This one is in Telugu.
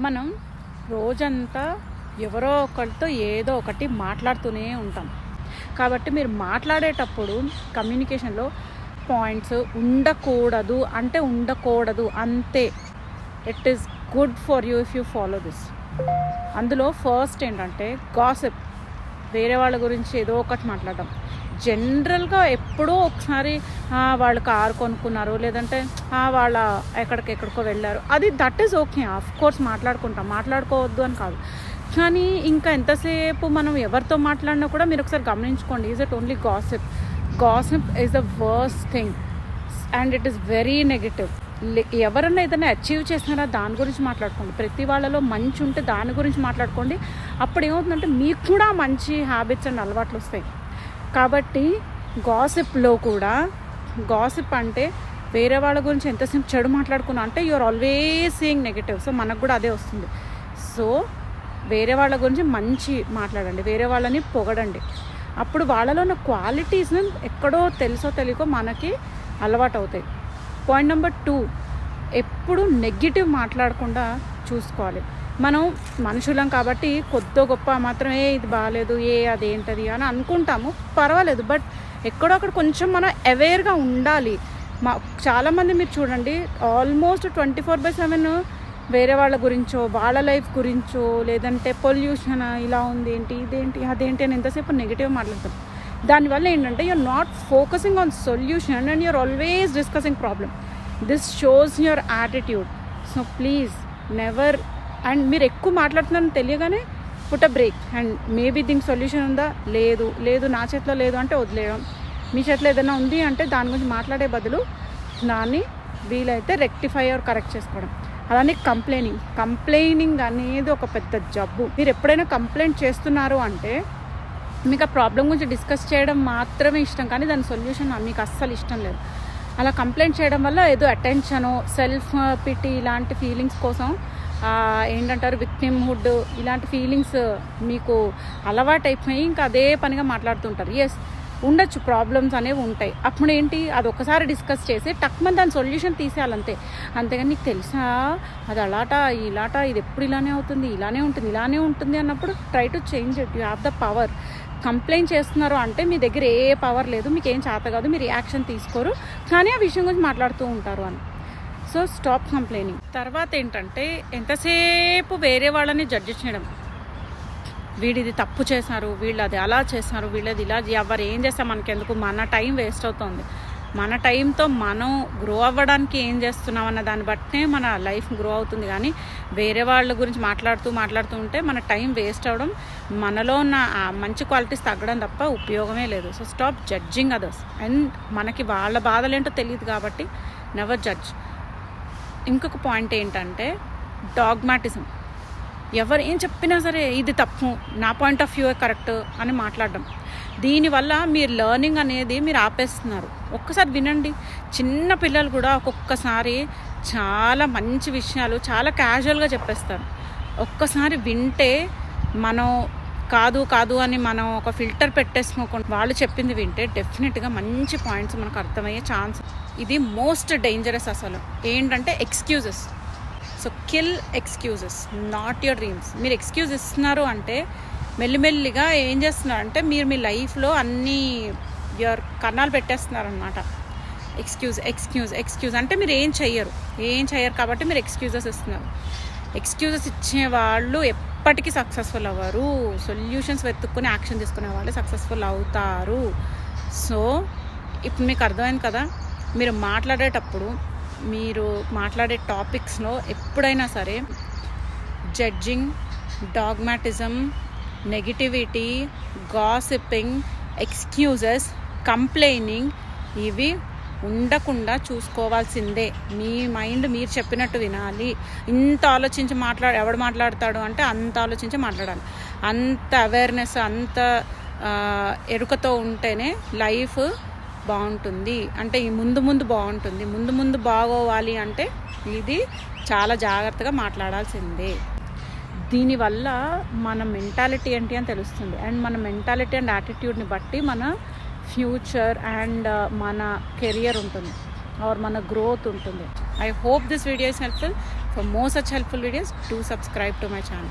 మనం రోజంతా ఎవరో ఒకరితో ఏదో ఒకటి మాట్లాడుతూనే ఉంటాం. కాబట్టి మీరు మాట్లాడేటప్పుడు కమ్యూనికేషన్లో పాయింట్స్ ఉండకూడదు అంతే. It is good for you if you follow this. అందులో ఫస్ట్ ఏంటంటే గాసిప్, వేరే వాళ్ళ గురించి ఏదో ఒకటి మాట్లాడడం. జనరల్గా ఎప్పుడో ఒకసారి వాళ్ళు కారు కొనుక్కున్నారు, లేదంటే వాళ్ళ ఎక్కడికెక్కడికో వెళ్ళారు, అది that is okay. Of course మాట్లాడుకోవద్దు అని కాదు. కానీ ఇంకా ఎంతసేపు మనం ఎవరితో మాట్లాడినా కూడా మీరు ఒకసారి గమనించుకోండి, is it only gossip. Gossip is the worst thing and it is very negative. ఎవరన్నా ఏదైనా అచీవ్ చేసినారా దాని గురించి మాట్లాడుకోండి. ప్రతి వాళ్ళలో మంచి ఉంటే దాని గురించి మాట్లాడుకోండి. అప్పుడు ఏమవుతుందంటే మీకు కూడా మంచి హ్యాబిట్స్ అండ్ అలవాట్లు వస్తాయి. కాబట్టి గాసిప్లో కూడా, గాసిప్ అంటే వేరే వాళ్ళ గురించి ఎంతసేపు చెడు మాట్లాడుకున్నా అంటే you're always seeing negative. So మనకు కూడా అదే వస్తుంది. సో వేరే వాళ్ళ గురించి మంచి మాట్లాడండి, వేరే వాళ్ళని పొగడండి. అప్పుడు వాళ్ళలో ఉన్న క్వాలిటీస్ని ఎక్కడో తెలుసో తెలియకో మనకి అలవాటు అవుతాయి. పాయింట్ నెంబర్ 2, ఎప్పుడు నెగిటివ్ మాట్లాడకుండా చూసుకోవాలి. మనం మనుషులం కాబట్టి కొద్దో గొప్ప మాత్రమే ఇది బాగాలేదు, అదేంటది అని అనుకుంటాము, పర్వాలేదు. బట్ ఎక్కడో అక్కడ కొంచెం మనం అవేర్గా ఉండాలి. చాలామంది మీరు చూడండి, ఆల్మోస్ట్ 24/7 వేరే వాళ్ళ గురించో, వాళ్ళ లైఫ్ గురించో, లేదంటే పొల్యూషన్ ఇలా ఉంది, ఇదేంటి అదేంటి అని ఎంతసేపు నెగిటివ్ మాట్లాడతాం. దానివల్ల ఏంటంటే you're not focusing on solution and you're always discussing problem. This shows your attitude. So please never. And మీరు ఎక్కువ మాట్లాడుతున్నారని తెలియగానే put a break and maybe దీనికి సొల్యూషన్ ఉందా, లేదు నా చేతిలో లేదు అంటే వదిలేయడం. మీ చేతిలో ఏదైనా ఉంది అంటే దాని గురించి మాట్లాడే బదులు దాన్ని వీలైతే రెక్టిఫై ఆర్ కరెక్ట్ చేసుకోవడం. అలానే కంప్లైనింగ్ అనేది ఒక పెద్ద జబ్బు. మీరు ఎప్పుడైనా కంప్లైంట్ చేస్తున్నారు అంటే మీకు ఆ ప్రాబ్లం గురించి డిస్కస్ చేయడం మాత్రమే ఇష్టం, కానీ దాని సొల్యూషన్ మీకు అస్సలు ఇష్టం లేదు. అలా కంప్లైంట్ చేయడం వల్ల ఏదో అటెన్షను, సెల్ఫ్ పిటీ ఇలాంటి ఫీలింగ్స్ కోసం ఏంటంటారు విక్టిమ్హుడ్ ఇలాంటి ఫీలింగ్స్ మీకు అలవాటైపోయి ఇంకా అదే పనిగా మాట్లాడుతుంటారు. ఎస్, ఉండొచ్చు, ప్రాబ్లమ్స్ అనేవి ఉంటాయి. అప్పుడు ఏంటి, అది ఒకసారి డిస్కస్ చేసి టక్మని దాని సొల్యూషన్ తీసేయాలంతే. అంతేగాని నీకు తెలుసా అది ఇలాట ఇది ఎప్పుడు ఇలానే ఉంటుంది అన్నప్పుడు try to change it. You have the power. Complaint చేస్తున్నారు అంటే మీ దగ్గర ఏ పవర్ లేదు, మీకు ఏం చేత కాదు, మీరు యాక్షన్ తీసుకోరు, కానీ ఆ విషయం గురించి మాట్లాడుతూ ఉంటారు అని. So stop complaining. తర్వాత ఏంటంటే ఎంతసేపు వేరే వాళ్ళని జడ్జి చేయడం. వీడిది తప్పు చేశారు, వీళ్ళు అది అలా చేశారు, వీళ్ళది ఇలా, ఎవరు ఏం చేస్తాం మనకెందుకు, మన టైం వేస్ట్ అవుతుంది. మన టైంతో మనం గ్రో అవ్వడానికి ఏం చేస్తున్నాం అన్న దాన్ని బట్టే మన లైఫ్ గ్రో అవుతుంది. కానీ వేరే వాళ్ళ గురించి మాట్లాడుతూ ఉంటే మన టైం వేస్ట్ అవ్వడం, మనలో ఉన్న మంచి క్వాలిటీస్ తగ్గడం తప్ప ఉపయోగమే లేదు. So stop judging others. And మనకి వాళ్ళ బాధలేంటో తెలియదు కాబట్టి నెవర్ జడ్జ్. ఇంకొక పాయింట్ ఏంటంటే డాగ్మాటిజం. ఎవరు ఏం చెప్పినా సరే ఇది తప్పు, నా పాయింట్ ఆఫ్ వ్యూ కరెక్ట్ అని మాట్లాడడం. దీనివల్ల మీరు లెర్నింగ్ అనేది మీరు ఆపేస్తున్నారు. ఒక్కసారి వినండి. చిన్న పిల్లలు కూడా ఒక్కొక్కసారి చాలా మంచి విషయాలు చాలా క్యాజువల్గా చెప్పేస్తారు. ఒక్కసారి వింటే మనం కాదు అని మనం ఒక ఫిల్టర్ పెట్టేసుకోకుండా వాళ్ళు చెప్పింది వింటే డెఫినెట్గా మంచి పాయింట్స్ మనకు అర్థమయ్యే ఛాన్స్. ఇది మోస్ట్ డేంజరస్ అసలు ఏంటంటే excuses. So kill excuses, not your dreams. మీరు ఎక్స్క్యూజ్ ఇస్తున్నారు అంటే మెల్లిమెల్లిగా ఏం చేస్తున్నారంటే మీరు మీ లైఫ్లో అన్నీ యువర్ కన్నాలు పెట్టేస్తున్నారనమాట. ఎక్స్క్యూజ్ అంటే మీరు ఏం చెయ్యరు కాబట్టి మీరు ఎక్స్క్యూజెస్ ఇస్తున్నారు. ఎక్స్క్యూజెస్ ఇచ్చేవాళ్ళు ఎప్పటికీ సక్సెస్ఫుల్ అవ్వరు. సొల్యూషన్స్ వెతుక్కుని యాక్షన్ తీసుకునే వాళ్ళు సక్సెస్ఫుల్ అవుతారు. సో ఇప్పుడు మీకు అర్థమైంది కదా, మీరు మాట్లాడేటప్పుడు మీరు మాట్లాడే టాపిక్స్లో ఎప్పుడైనా సరే judging, dogmatism, negativity, gossiping, excuses, complaining ఇవి ఉండకుండా చూసుకోవాల్సిందే. మీ మైండ్ మీరు చెప్పినట్టు వినాలి. ఇంత ఆలోచించి ఎవడు మాట్లాడతాడు అంటే అంత ఆలోచించి మాట్లాడాలి. అంత అవేర్నెస్, అంత ఎరుకతో ఉంటేనే లైఫ్ బాగుంటుంది. అంటే ఈ ముందు బాగుంటుంది. ముందు బాగోవాలి అంటే ఇది చాలా జాగ్రత్తగా మాట్లాడాల్సిందే. దీనివల్ల మన మెంటాలిటీ ఏంటి అని తెలుస్తుంది. అండ్ మన మెంటాలిటీ అండ్ యాటిట్యూడ్ని బట్టి మన ఫ్యూచర్ అండ్ మన కెరియర్ ఉంటుంది ఆర్ మన గ్రోత్ ఉంటుంది. I hope this video is helpful. For more such helpful videos, do subscribe to my channel.